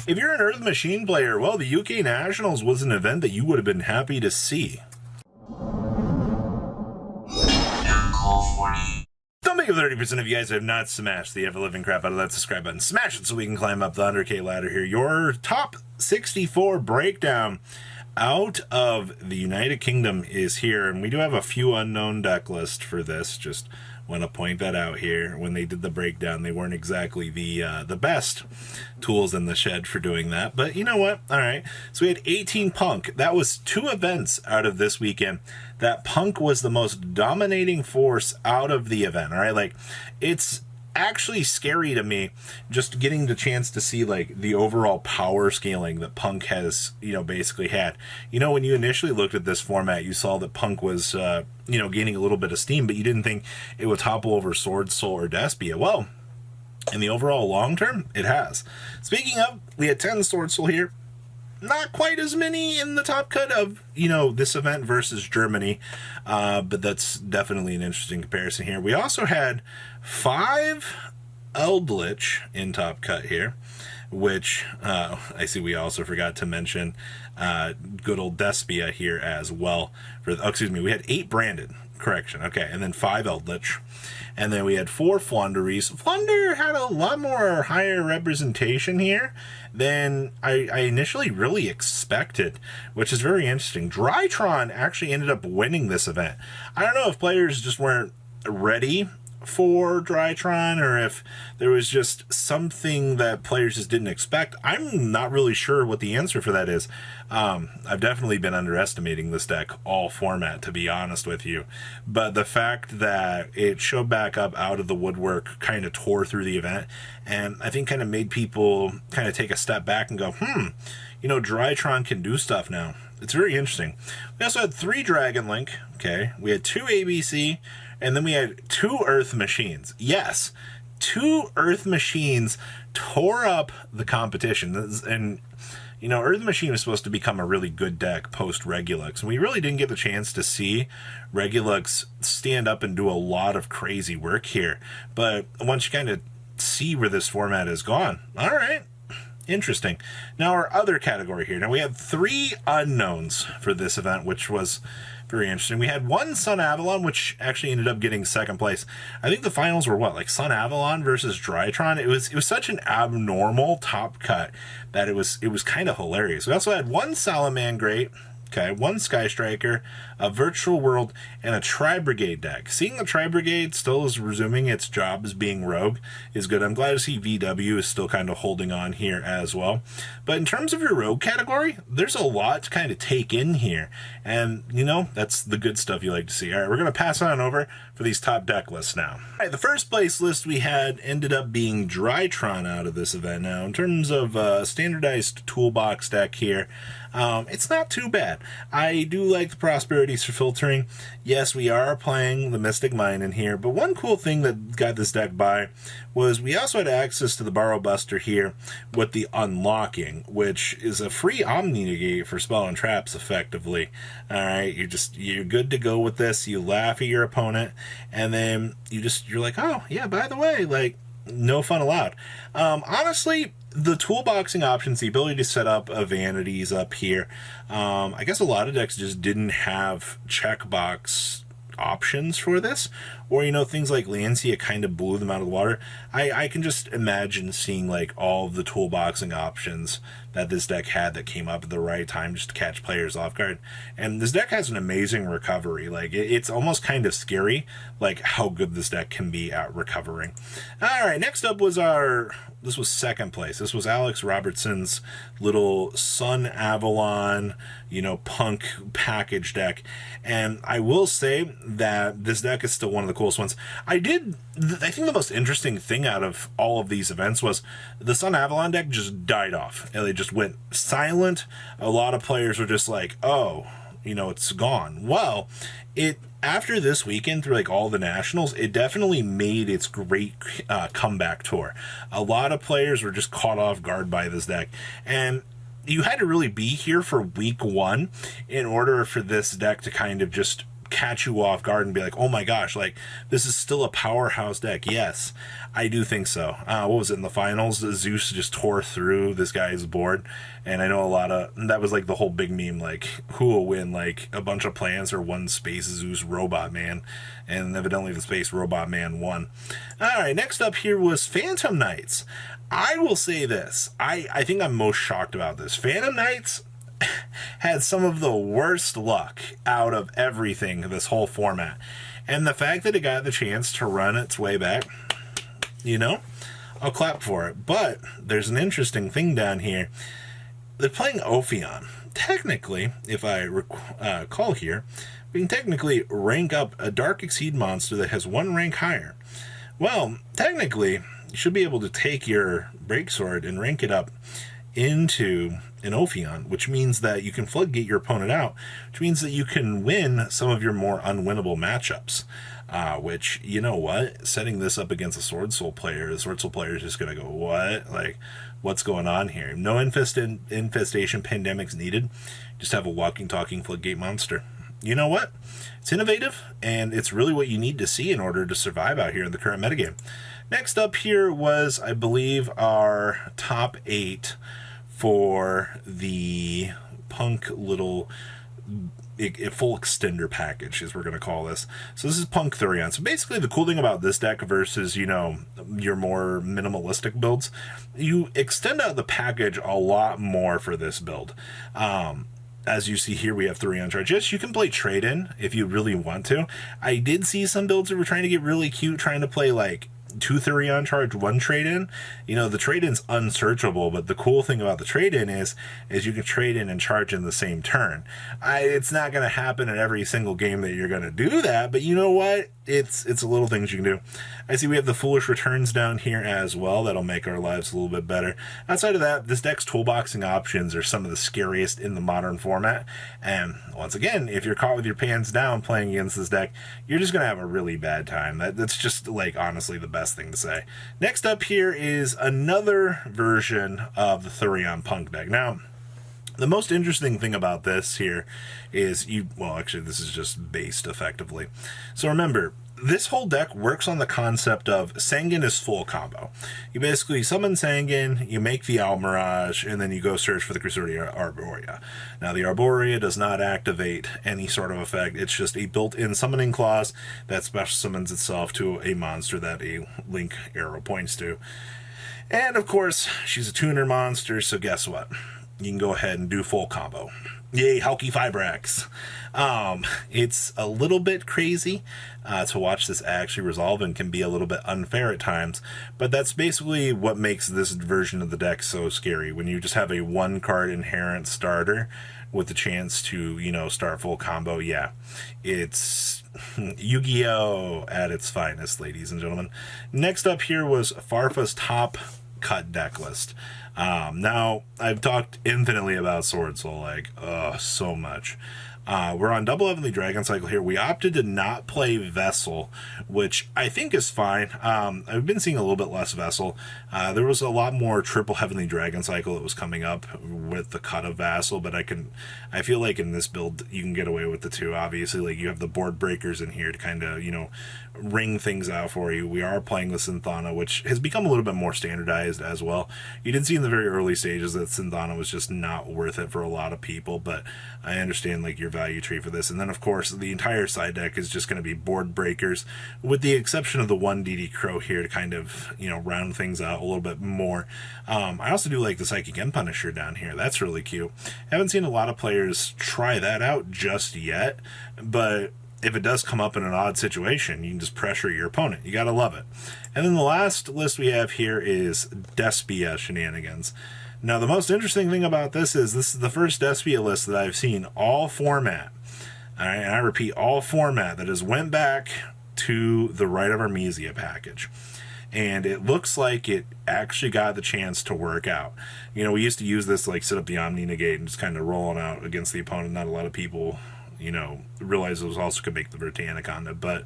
If you're an Earth Machine player, well, the UK Nationals was an event that you would have been happy to see. Don't make it 30% of you guys have not smashed the ever-living crap out of that subscribe button. Smash it so we can climb up the 100K ladder here. Your top 64 breakdown out of the United Kingdom is here, and we do have a few unknown deck lists for this. Just want to point that out here. When they did the breakdown, they weren't exactly the best tools in the shed for doing that, but you know what? All right, so we had 18 Punk. That was 2 events out of this weekend that Punk was the most dominating force out of the event. All right, like, it's actually scary to me just getting the chance to see like the overall power scaling that Punk has, basically had. When you initially looked at this format, you saw that Punk was gaining a little bit of steam, but you didn't think it would topple over Sword Soul or Despia. Well, in the overall long term, it has. Speaking of, we had 10 Sword Soul here. Not quite as many in the top cut of, this event versus Germany, but that's definitely an interesting comparison here. We also had 5 Eldritch in top cut here, which I see we also forgot to mention good old Despia here as well. We had 8 branded, correction, okay, and then 5 Eldritch. And then we had 4 Flunderies. Flunder had a lot more higher representation here than I initially really expected, which is very interesting. Drytron actually ended up winning this event. I don't know if players just weren't ready for Drytron or if there was just something that players just didn't expect. I'm not really sure what the answer for that is. I've definitely been underestimating this deck all format, to be honest with you, but the fact that it showed back up out of the woodwork kind of tore through the event, and I think kind of made people kind of take a step back and go, Drytron can do stuff now. It's very interesting. We also had 3 Dragon Link, okay, we had 2 ABC, and then we had 2 Earth Machines. Yes, 2 Earth Machines tore up the competition. And, Earth Machine was supposed to become a really good deck post-Regulux. And we really didn't get the chance to see Regulux stand up and do a lot of crazy work here. But once you kind of see where this format has gone, all right, interesting. Now, our other category here. Now, we had 3 unknowns for this event, which was very interesting. We had 1 Sun Avalon, which actually ended up getting 2nd place. I think the finals were what, like Sun Avalon versus Drytron? It was such an abnormal top cut that it was kind of hilarious. We also had 1 Salamangreat, okay, 1 Sky Striker, a Virtual World, and a Tri-Brigade deck. Seeing the Tri-Brigade still is resuming its job as being rogue is good. I'm glad to see VW is still kind of holding on here as well. But in terms of your rogue category, there's a lot to kind of take in here. And, that's the good stuff you like to see. All right, we're going to pass on over for these top deck lists now. All right, the first place list we had ended up being Drytron out of this event. Now, in terms of standardized toolbox deck here, it's not too bad. I do like the prosperities for filtering. Yes, we are playing the Mystic Mine in here, but one cool thing that got this deck by was we also had access to the Borrow Buster here with the Unlocking, which is a free Omni Negate for spell and traps effectively. All right, you're good to go with this. You laugh at your opponent, and then you're like, oh yeah, by the way, like, no fun allowed. Honestly, the toolboxing options, the ability to set up vanities up here, I guess a lot of decks just didn't have checkbox options for this, or things like Lancia kind of blew them out of the water. I can just imagine seeing like all of the toolboxing options that this deck had that came up at the right time just to catch players off guard. And this deck has an amazing recovery. Like, it's almost kind of scary like how good this deck can be at recovering. All right, next up was this was 2nd place. This was Alex Robertson's little Sun Avalon, Punk package deck. And I will say that this deck is still one of the coolest ones. I think the most interesting thing out of all of these events was the Sun Avalon deck just died off. And they just went silent. A lot of players were just like, oh, it's gone. Well, after this weekend through like all the nationals, it definitely made its great comeback tour. A lot of players were just caught off guard by this deck, and you had to really be here for week 1 in order for this deck to kind of just catch you off guard and be like, oh my gosh, like this is still a powerhouse deck. Yes, I do think so. What was it in the finals? Zeus just tore through this guy's board, and I know that was like the whole big meme, like who will win, like a bunch of plants or one Space Zeus Robot Man, and evidently the Space Robot Man won. All right, next up here was Phantom Knights. I will say this, I think I'm most shocked about this. Phantom Knights had some of the worst luck out of everything this whole format. And the fact that it got the chance to run its way back, I'll clap for it. But there's an interesting thing down here. They're playing Ophion. Technically, if I recall here, we can technically rank up a Dark Exceed monster that has one rank higher. Well, technically, you should be able to take your Breaksword and rank it up into an Ophion, which means that you can floodgate your opponent out, which means that you can win some of your more unwinnable matchups. Which, you know what? Setting this up against a Sword Soul player, the Sword Soul player is just going to go, what? Like, what's going on here? No infestation pandemics needed. Just have a walking, talking floodgate monster. You know what? It's innovative, and it's really what you need to see in order to survive out here in the current metagame. Next up here was, I believe, our top 8 for the Punk little full extender package, as we're going to call this. So this is Punk Thurion. So basically the cool thing about this deck versus, your more minimalistic builds, you extend out the package a lot more for this build. As you see here, we have Thurion Charge. Yes, you can play trade-in if you really want to. I did see some builds that were trying to get really cute, trying to play like 2 Thurion Charge, 1 trade-in. The trade-in's unsearchable, but the cool thing about the trade-in is you can trade in and charge in the same turn. It's not going to happen in every single game that you're going to do that, but you know what? It's a little things you can do. I see we have the Foolish Returns down here as well. That'll make our lives a little bit better. Outside of that, this deck's toolboxing options are some of the scariest in the modern format. And once again, if you're caught with your pants down playing against this deck, you're just going to have a really bad time. That's just, like, honestly the best thing to say. Next up here is another version of the Thurion Punk deck. Now, the most interesting thing about this here is actually this is just based effectively. So remember, this whole deck works on the concept of Sangan is full combo. You basically summon Sangan, you make the Almirage, and then you go search for the Crusader Arborea. Now, the Arborea does not activate any sort of effect. It's just a built-in summoning clause that special summons itself to a monster that a link arrow points to. And, of course, she's a tuner monster, so guess what? You can go ahead and do full combo. Yay, Hulky Fibrax. It's a little bit crazy to watch this actually resolve and can be a little bit unfair at times, but that's basically what makes this version of the deck so scary. When you just have a 1-card inherent starter with the chance to, start full combo, yeah. It's Yu-Gi-Oh! At its finest, ladies and gentlemen. Next up here was Farfa's top cut deck list. Now, I've talked infinitely about Sword Soul, so much. We're on Double Heavenly Dragon Cycle here. We opted to not play Vessel, which I think is fine. I've been seeing a little bit less Vessel. There was a lot more Triple Heavenly Dragon Cycle that was coming up with the cut of Vassal, but I feel like in this build, you can get away with the 2. Obviously, like, you have the board breakers in here to kind of, ring things out for you. We are playing the Synthana, which has become a little bit more standardized as well. You did see in the very early stages that Synthana was just not worth it for a lot of people, but I understand, like, your value tree for this. And then, of course, the entire side deck is just going to be board breakers, with the exception of the 1 DD Crow here to kind of, round things out a little bit more. I also do like the Psychic End Punisher down here. That's really cute. Haven't seen a lot of players try that out just yet, but if it does come up in an odd situation, you can just pressure your opponent. You gotta love it. And then the last list we have here is Despia Shenanigans. Now, the most interesting thing about this is the first Despia list that I've seen all format. All right, and I repeat, all format that has went back to the Rite of Armesia package. And it looks like it actually got the chance to work out. We used to use this, like, set up the Omni Negate and just kind of rolling out against the opponent. Not a lot of people realize it was also could make the Vertaniconda, but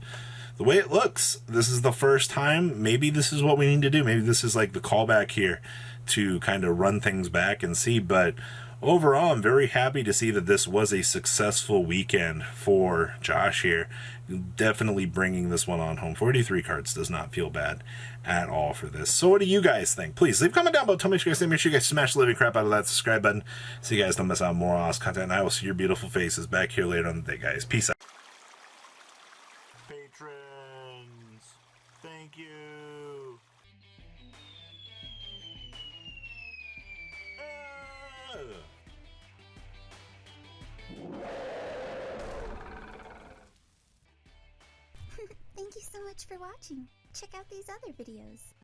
the way it looks, this is the first time. Maybe this is what we need to do. Maybe this is like the callback here to kind of run things back and see, but overall, I'm very happy to see that this was a successful weekend for Josh here. Definitely bringing this one on home. 43 cards does not feel bad at all for this. So what do you guys think? Please leave a comment down below. Tell me what you guys think. Make sure you guys smash the living crap out of that subscribe button so you guys don't miss out on more awesome content. And I will see your beautiful faces back here later on the day, guys. Peace out. Patrons, thank you. Thank you so much for watching. Check out these other videos.